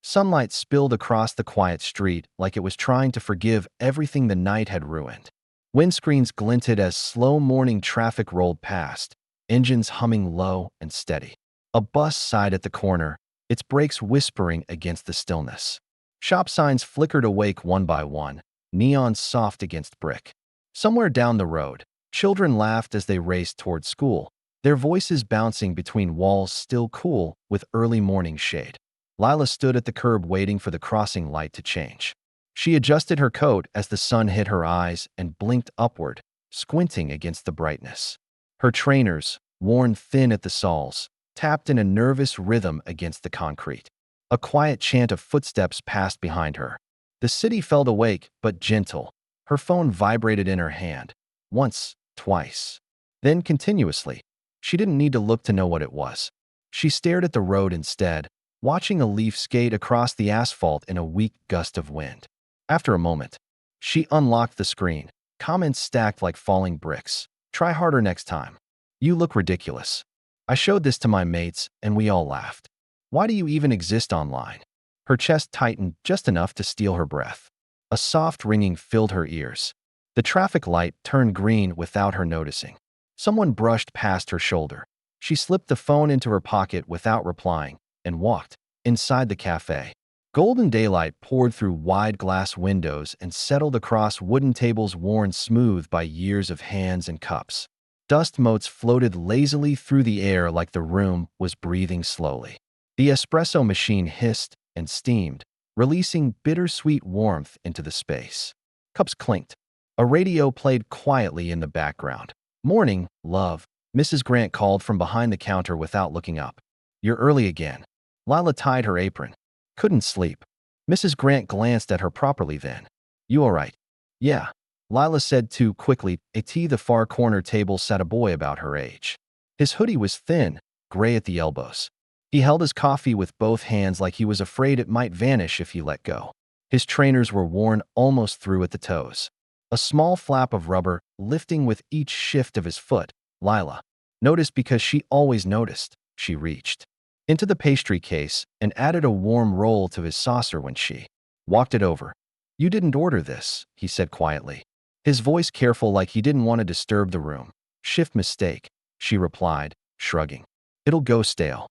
Sunlight spilled across the quiet street like it was trying to forgive everything the night had ruined. Windscreens glinted as slow morning traffic rolled past, engines humming low and steady. A bus sighed at the corner, its brakes whispering against the stillness. Shop signs flickered awake one by one, neons soft against brick. Somewhere down the road, children laughed as they raced toward school, their voices bouncing between walls still cool with early morning shade. Lila stood at the curb waiting for the crossing light to change. She adjusted her coat as the sun hit her eyes and blinked upward, squinting against the brightness. Her trainers, worn thin at the soles, tapped in a nervous rhythm against the concrete. A quiet chant of footsteps passed behind her. The city felt awake but gentle. Her phone vibrated in her hand. Once, twice. Then continuously. She didn't need to look to know what it was. She stared at the road instead, watching a leaf skate across the asphalt in a weak gust of wind. After a moment, she unlocked the screen. Comments stacked like falling bricks. Try harder next time. You look ridiculous. I showed this to my mates, and we all laughed. Why do you even exist online? Her chest tightened just enough to steal her breath. A soft ringing filled her ears. The traffic light turned green without her noticing. Someone brushed past her shoulder. She slipped the phone into her pocket without replying and walked inside the cafe. Golden daylight poured through wide glass windows and settled across wooden tables worn smooth by years of hands and cups. Dust motes floated lazily through the air like the room was breathing slowly. The espresso machine hissed and steamed, releasing bittersweet warmth into the space. Cups clinked. A radio played quietly in the background. "Morning, love," Mrs. Grant called from behind the counter without looking up. "You're early again." Lila tied her apron. "Couldn't sleep." Mrs. Grant glanced at her properly then. "You all right?" "Yeah," Lila said too quickly. At the far corner table sat a boy about her age. His hoodie was thin, gray at the elbows. He held his coffee with both hands like he was afraid it might vanish if he let go. His trainers were worn almost through at the toes. A small flap of rubber lifting with each shift of his foot. Lila noticed because she always noticed. She reached into the pastry case and added a warm roll to his saucer when she walked it over. "You didn't order this," he said quietly, his voice careful like he didn't want to disturb the room. "Shift mistake," she replied, shrugging. "It'll go stale."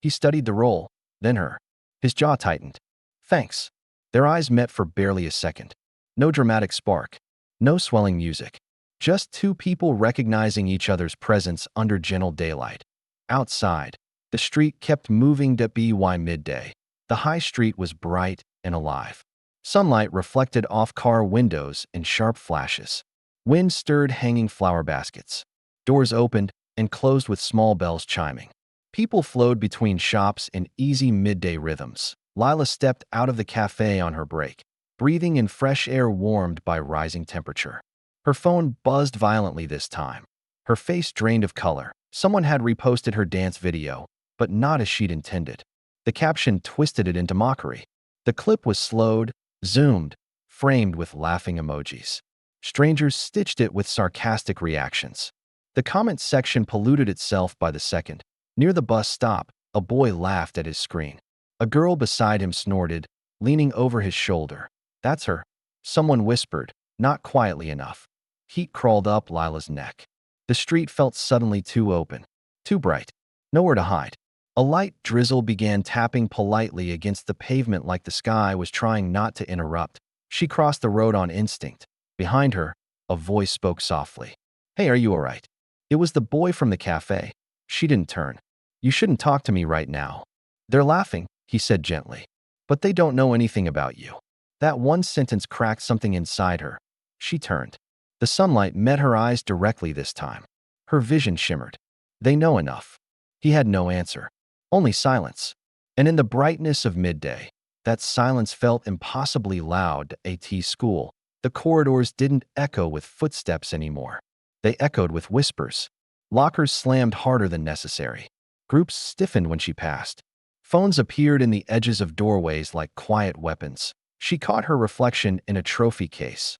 He studied the roll, then her. His jaw tightened. "Thanks." Their eyes met for barely a second. No dramatic spark. No swelling music. Just two people recognizing each other's presence under gentle daylight. Outside, the street kept moving to by midday. The high street was bright and alive. Sunlight reflected off car windows in sharp flashes. Wind stirred hanging flower baskets. Doors opened and closed with small bells chiming. People flowed between shops in easy midday rhythms. Lila stepped out of the cafe on her break, breathing in fresh air warmed by rising temperature. Her phone buzzed violently this time. Her face drained of color. Someone had reposted her dance video, but not as she'd intended. The caption twisted it into mockery. The clip was slowed, zoomed, framed with laughing emojis. Strangers stitched it with sarcastic reactions. The comment section polluted itself by the second. Near the bus stop, a boy laughed at his screen. A girl beside him snorted, leaning over his shoulder. "That's her," someone whispered, not quietly enough. Heat crawled up Lila's neck. The street felt suddenly too open, too bright. Nowhere to hide. A light drizzle began tapping politely against the pavement like the sky was trying not to interrupt. She crossed the road on instinct. Behind her, a voice spoke softly. "Hey, are you all right?" It was the boy from the cafe. She didn't turn. "You shouldn't talk to me right now." "They're laughing," he said gently. "But they don't know anything about you." That one sentence cracked something inside her. She turned. The sunlight met her eyes directly this time. Her vision shimmered. "They know enough." He had no answer. Only silence. And in the brightness of midday, that silence felt impossibly loud at school. The corridors didn't echo with footsteps anymore. They echoed with whispers. Lockers slammed harder than necessary. Groups stiffened when she passed. Phones appeared in the edges of doorways like quiet weapons. She caught her reflection in a trophy case.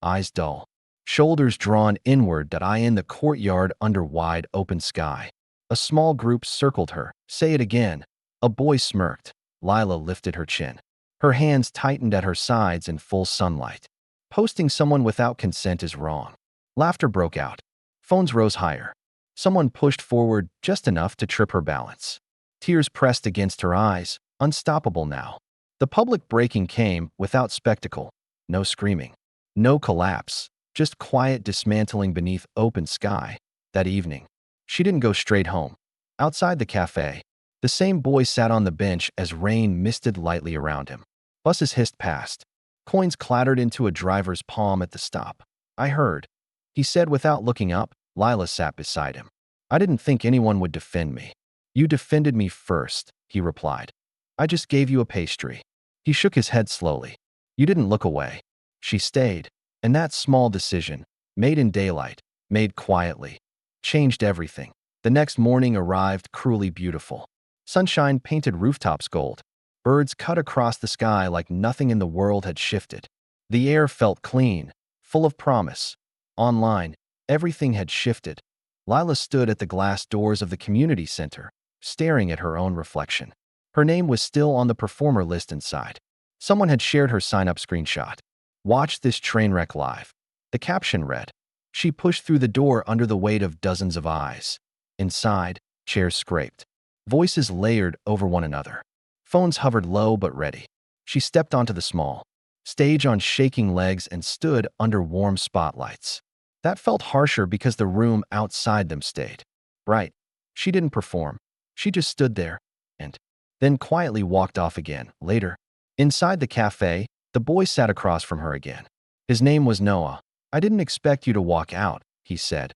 Eyes dull. Shoulders drawn inward that eye in the courtyard under wide open sky. A small group circled her. "Say it again." A boy smirked. Lila lifted her chin. Her hands tightened at her sides in full sunlight. Posting someone without consent is wrong. Laughter broke out. Phones rose higher. Someone pushed forward just enough to trip her balance. Tears pressed against her eyes, unstoppable now. The public breaking came without spectacle. No screaming. No collapse. Just quiet dismantling beneath open sky. That evening, she didn't go straight home. Outside the cafe, the same boy sat on the bench as rain misted lightly around him. Buses hissed past. Coins clattered into a driver's palm at the stop. "I heard," he said without looking up. Lila sat beside him. "I didn't think anyone would defend me." "You defended me first," he replied. "I just gave you a pastry." He shook his head slowly. "You didn't look away." She stayed, and that small decision, made in daylight, made quietly, changed everything. The next morning arrived cruelly beautiful. Sunshine painted rooftops gold. Birds cut across the sky like nothing in the world had shifted. The air felt clean, full of promise. Online, everything had shifted. Lila stood at the glass doors of the community center, staring at her own reflection. Her name was still on the performer list inside. Someone had shared her sign-up screenshot. "Watch this train wreck live." The caption read. She pushed through the door under the weight of dozens of eyes. Inside, chairs scraped. Voices layered over one another. Phones hovered low but ready. She stepped onto the small stage on shaking legs and stood under warm spotlights. That felt harsher because the room outside them stayed bright. She didn't perform. She just stood there and then quietly walked off again. Later, inside the cafe, the boy sat across from her again. His name was Noah. "I didn't expect you to walk out," he said.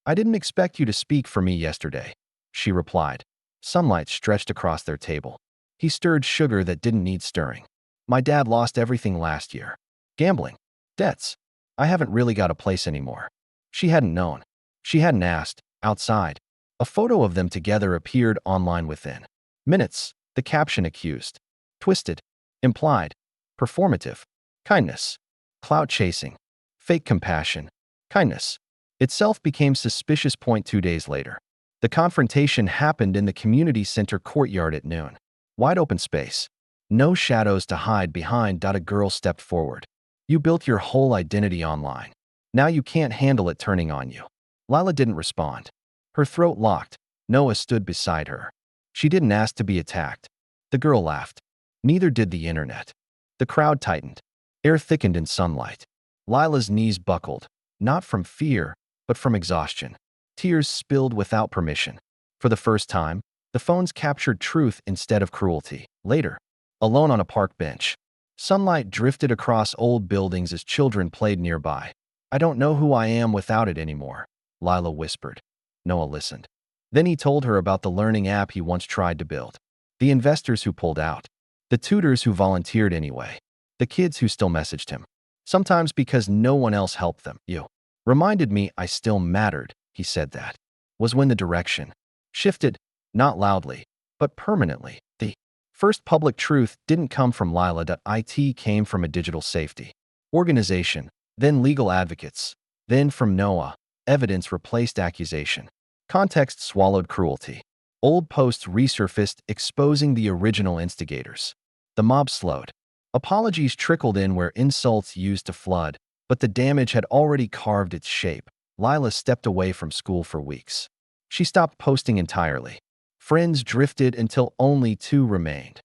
"I didn't expect you to speak for me yesterday," she replied. Sunlight stretched across their table. He stirred sugar that didn't need stirring. "My dad lost everything last year. Gambling. Debts. I haven't really got a place anymore." She hadn't known. She hadn't asked. Outside, a photo of them together appeared online within minutes. The caption accused. Twisted. Implied. Performative. Kindness. Clout chasing. Fake compassion. Kindness. Itself became suspicious. 2 days later. The confrontation happened in the community center courtyard at noon. Wide open space. No shadows to hide behind. A girl stepped forward. "You built your whole identity online. Now you can't handle it turning on you." Lila didn't respond. Her throat locked. Noah stood beside her. She didn't ask to be attacked. The girl laughed. Neither did the internet. The crowd tightened. Air thickened in sunlight. Lila's knees buckled, not from fear, but from exhaustion. Tears spilled without permission. For the first time, the phones captured truth instead of cruelty. Later, alone on a park bench, sunlight drifted across old buildings as children played nearby. "I don't know who I am without it anymore," Lila whispered. Noah listened. Then he told her about the learning app he once tried to build. The investors who pulled out. The tutors who volunteered anyway. The kids who still messaged him. Sometimes because no one else helped them. "You reminded me I still mattered," he said. That was when the direction shifted, not loudly, but permanently. The first public truth didn't come from Lila. It came from a digital safety organization, then legal advocates, then from Noah. Evidence replaced accusation. Context swallowed cruelty. Old posts resurfaced, exposing the original instigators. The mob slowed. Apologies trickled in where insults used to flood, but the damage had already carved its shape. Lila stepped away from school for weeks. She stopped posting entirely. Friends drifted until only 2 remained.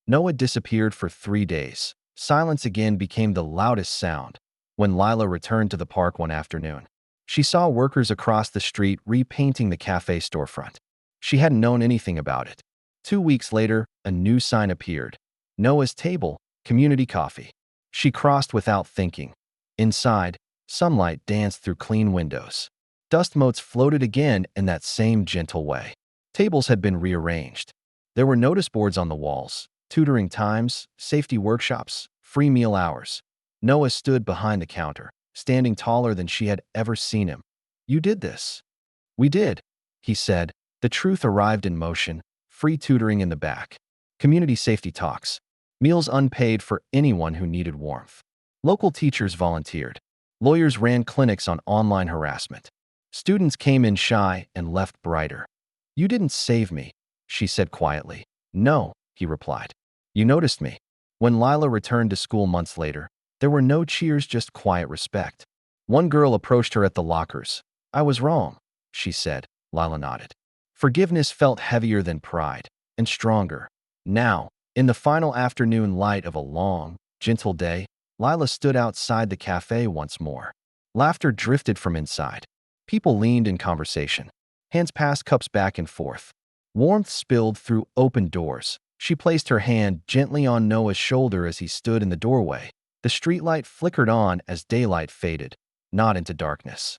Noah disappeared for 3 days. Silence again became the loudest sound. When Lila returned to the park one afternoon, she saw workers across the street repainting the cafe storefront. She hadn't known anything about it. 2 weeks later, a new sign appeared. Noah's table, community coffee. She crossed without thinking. Inside, sunlight danced through clean windows. Dust motes floated again in that same gentle way. Tables had been rearranged. There were notice boards on the walls, tutoring times, safety workshops, free meal hours. Noah stood behind the counter, standing taller than she had ever seen him. "You did this." "We did," he said. The truth arrived in motion. Free tutoring in the back. Community safety talks. Meals unpaid for anyone who needed warmth. Local teachers volunteered. Lawyers ran clinics on online harassment. Students came in shy and left brighter. "You didn't save me," she said quietly. "No," he replied. You noticed me. When Lila returned to school months later, there were no cheers, just quiet respect. One girl approached her at the lockers. I was wrong, she said. Lila nodded. Forgiveness felt heavier than pride, and stronger. Now, in the final afternoon light of a long, gentle day, Lila stood outside the cafe once more. Laughter drifted from inside. People leaned in conversation. Hands passed cups back and forth. Warmth spilled through open doors. She placed her hand gently on Noah's shoulder as he stood in the doorway. The streetlight flickered on as daylight faded, not into darkness.